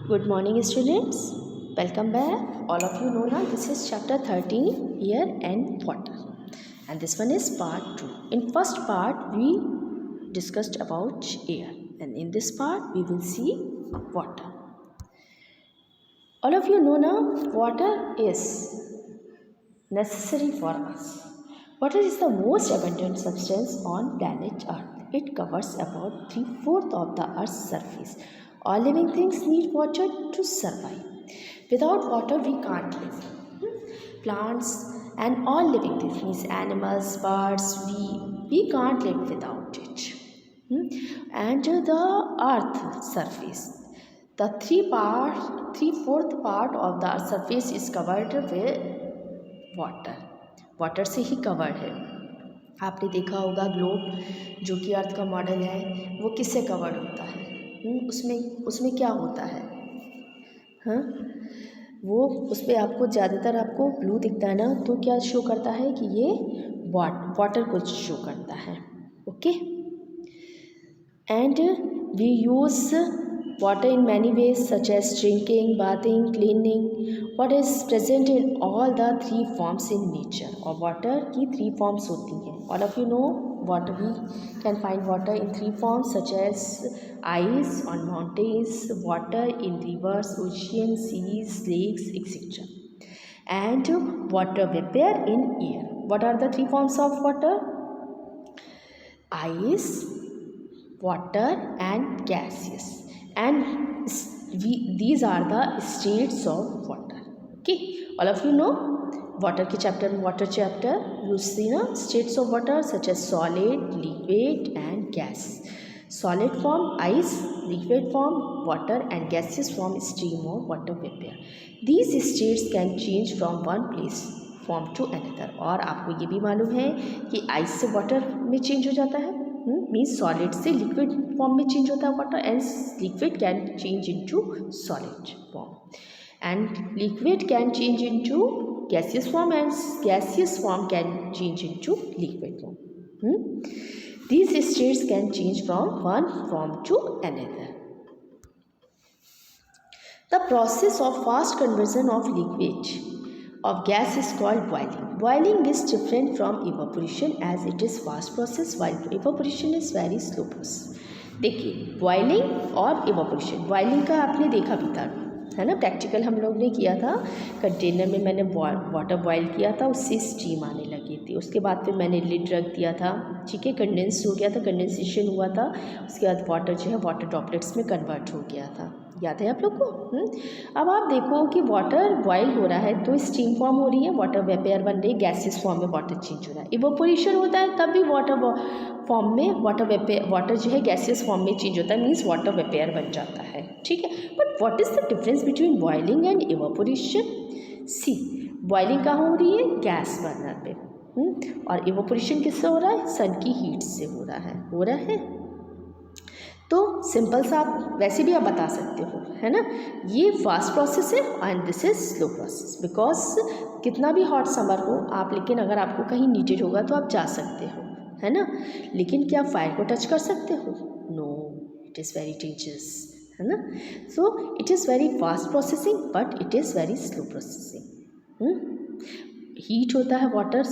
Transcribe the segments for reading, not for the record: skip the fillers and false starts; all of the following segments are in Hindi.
Good morning, students. Welcome back. All of you know now this is chapter 13, air and water, and this one is part 2. In first part we discussed about air, and in this part we will see water. All of you know now water is necessary for us. Water is the most abundant substance on planet Earth. It covers about 3/4 of the Earth's surface. All living things need water to survive. Without water, we can't live. Plants and all living things, means animals, birds, we can't live without it. And the Earth surface, the 3/4 part of the Earth surface is covered with water से ही कवर्ड है. आपने देखा होगा ग्लोब जो कि अर्थ का मॉडल है वो किससे कवर्ड होता है. उसमें क्या होता है. हाँ, वो उस पर आपको ज़्यादातर आपको ब्लू दिखता है ना, तो क्या शो करता है कि ये वाटर को शो करता है. Okay, and we use water in many ways such as drinking, bathing, cleaning. Water is present in all the 3 forms in nature. और water की 3 forms होती हैं. All of you know water, we can find water in 3 forms such as ice on mountains, water in rivers, oceans, seas, lakes, etc. And water vapor in air. What are the 3 forms of water? Ice, water and gaseous. And these are the states of water. Okay, all of you know water के chapter में water chapter you see ना states of water such as solid, liquid and gas. Solid form ice, liquid form water and gaseous form stream or water vapor. These states can change from one place form to another. और आपको ये भी मालूम है कि ice से water में change हो जाता है, मीन्स सॉलिड से लिक्विड फॉर्म में चेंज होता है water, and liquid can change into solid form, and liquid can change into gaseous form, and gaseous form can change into liquid form. These states can change from one form to another. The process of fast conversion of liquid of gas is called boiling. Boiling is different from evaporation as it is fast process while evaporation is very slow process. देखिए बॉइलिंग और इवापोरेशन. बॉइलिंग का आपने देखा भी था, है ना, प्रैक्टिकल हम लोग ने किया था. कंटेनर में मैंने वाटर बॉयल किया था, उससे स्टीम आने लगी थी. उसके बाद फिर मैंने लिड रख दिया था, ठीक है, कंडेंस हो गया था, कंडेंसेशन हुआ था. उसके बाद वाटर जो है वाटर ड्रॉपलेट्स में कन्वर्ट हो गया था. याद है आप लोग को. अब आप देखो कि वाटर बॉयल हो रहा है तो स्टीम फॉर्म हो रही है, वाटर वेपर बन रही है, गैसेस फॉर्म में वाटर चेंज हो रहा है. इवापोरेशन होता है तब भी वाटर फॉर्म में वाटर जो है गैसेस फॉर्म में चेंज होता है, मीन्स वाटर वेपर बन जाता है. ठीक है, but what is the difference between boiling and evaporation? See, boiling कहाँ हो रही है? गैस बर्नर पे. और इवापोरेशन किससे हो रहा है? सन की हीट से हो रहा है. तो सिंपल सा आप वैसे भी आप बता सकते हो, है ना. ये फास्ट प्रोसेस है and this is slow process. Because कितना भी हॉट समर हो आप, लेकिन अगर आपको कहीं नीडेड होगा तो आप जा सकते हो, है ना. लेकिन क्या फायर को टच कर सकते हो? No, it is very dangerous, है ना. So it is very fast processing but it is very slow processing. Heat होता है वाटर,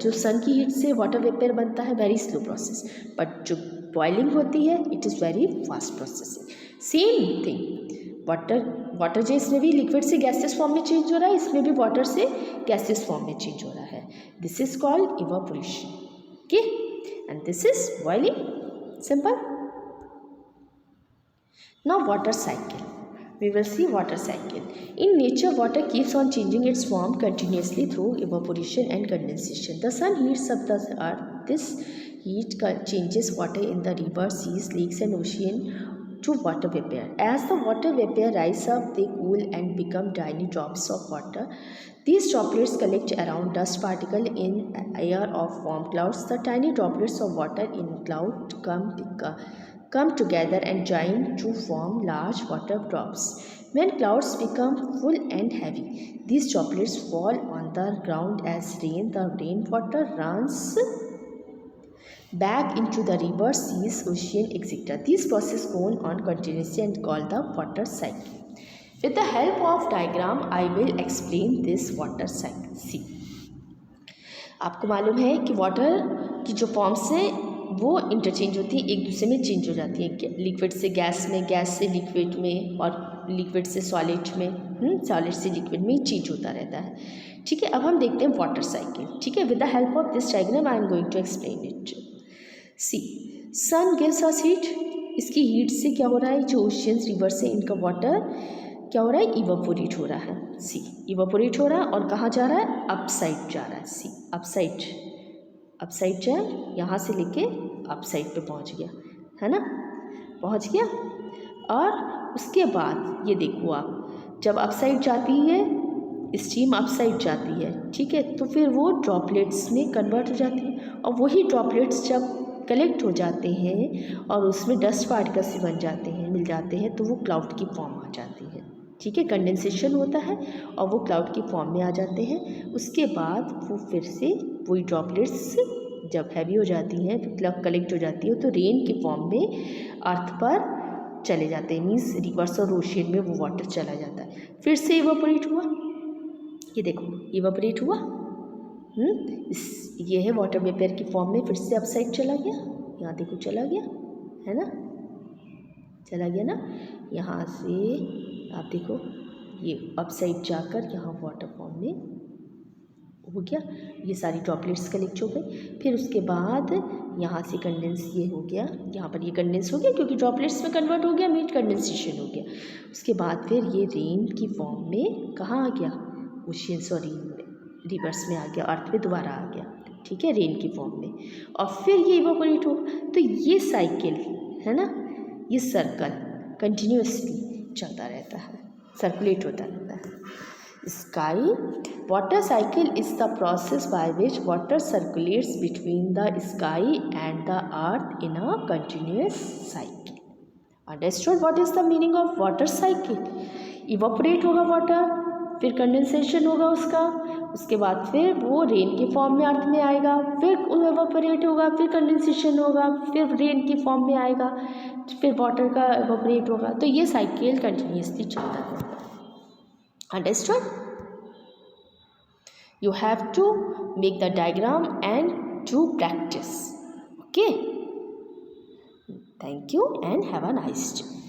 जो सन की हीट से वाटर वेपर बनता है, वेरी स्लो प्रोसेस. बट जो बॉइलिंग होती है it is very fast processing. Same thing water जो इसमें भी लिक्विड से गैसेस फॉर्म में चेंज हो रहा है, इसमें भी वाटर से गैसेस फॉर्म में चेंज हो रहा है. This is called evaporation. Okay, and this is boiling. Simple. Now water cycle. We will see water cycle. In nature, water keeps on changing its form continuously through evaporation and condensation. The sun heats up the earth. This heat changes water in the rivers, seas, lakes and ocean to water vapor. As the water vapor rise up, they cool and become tiny drops of water. These droplets collect around dust particle in air of warm clouds. The tiny droplets of water in cloud come together and join to form large water drops. When clouds become full and heavy, these droplets fall on the ground as rain. The rainwater runs back into the river, seas, ocean, etc. These processes go on continuously and called the water cycle. With the help of diagram, I will explain this water cycle. See, आपको मालूम है कि वाटर की जो फॉर्म्स है वो इंटरचेंज होती है, एक दूसरे में चेंज हो जाती है, लिक्विड से गैस में, गैस से लिक्विड में, और लिक्विड से सॉलिड में, सॉलिड से लिक्विड में चेंज होता रहता है। ठीक है, अब हम देखते हैं वाटर साइकिल। ठीक है, with the help of this diagram I am going to explain it. See, sun gives us heat. इसकी हीट से क्या हो रहा है, जो ओशियंस, रिवर से इनका वाटर क्या हो रहा है, इवापोरेट हो रहा है। सी, इवापोरेट हो रहा है और कहाँ जा रहा है, अपसाइड जा रहा है। सी, अपसाइड, अपसाइड जाए, यहाँ से लेके अपसाइड पे पहुँच गया, है ना, पहुँच गया। और उसके बाद ये देखो आप, जब अपसाइड जाती है स्टीम, अपसाइड जाती है, ठीक है, तो फिर वो ड्रॉपलेट्स में कन्वर्ट हो जाती है, और वही ड्रॉपलेट्स जब कलेक्ट हो जाते हैं और उसमें डस्ट पार्टिकल्स बन जाते हैं, मिल जाते हैं, तो वो क्लाउड की फॉर्म आ जाती है। ठीक है, कंडेंसेशन होता है और वो क्लाउड की फॉर्म में आ जाते हैं। उसके बाद वो फिर से वही ड्रॉपलेट्स जब हैवी हो जाती हैं, मतलब कलेक्ट हो जाती है, तो रेन के फॉर्म में अर्थ पर चले जाते हैं, मीन्स रिवर्स और ओशियन में वो वाटर चला जाता है। फिर से इवापोरेट हुआ, ये देखो इवापोरेट हुआ, ये है वाटर वेपर की फॉर्म में, फिर से अपसाइड चला गया, यहाँ देखो चला गया, है ना, चला गया ना, यहाँ से आप देखो ये अपसाइड जाकर यहाँ वाटर फॉर्म में हो गया, ये सारी ड्रॉपलेट्स कलेक्ट हो गई। फिर उसके बाद यहाँ से कंडेंस ये हो गया, यहाँ पर ये कंडेंस हो गया क्योंकि ड्रॉपलेट्स में कन्वर्ट हो गया, मीट कंडेंसेशन हो गया। उसके बाद फिर ये रेन की फॉर्म में कहाँ आ गया, ओशियंस और रिवर्स में आ गया, अर्थ पे दोबारा आ गया। ठीक है, रेन की फॉर्म में, और फिर ये इवापोरेट हो। तो ये साइकिल है ना, ये सर्कल कंटिन्यूसली चलता रहता है, सर्कुलेट होता रहता है। Sky water cycle is the process by which water circulates between the sky and the earth in a continuous cycle. Understood what is the meaning of water cycle? Evaporate होगा वाटर, फिर कंडेंसेशन होगा उसका, उसके बाद फिर वो रेन की फॉर्म में अर्थ में आएगा, फिर इवापोरेट होगा, फिर कंडेंसेशन होगा, फिर रेन की फॉर्म में आएगा, फिर वाटर का इवापोरेट होगा। तो ये साइकिल कंटिन्यूसली चलता रहता है। Understood? You have to make the diagram and do practice. Okay? Thank you and have a nice day.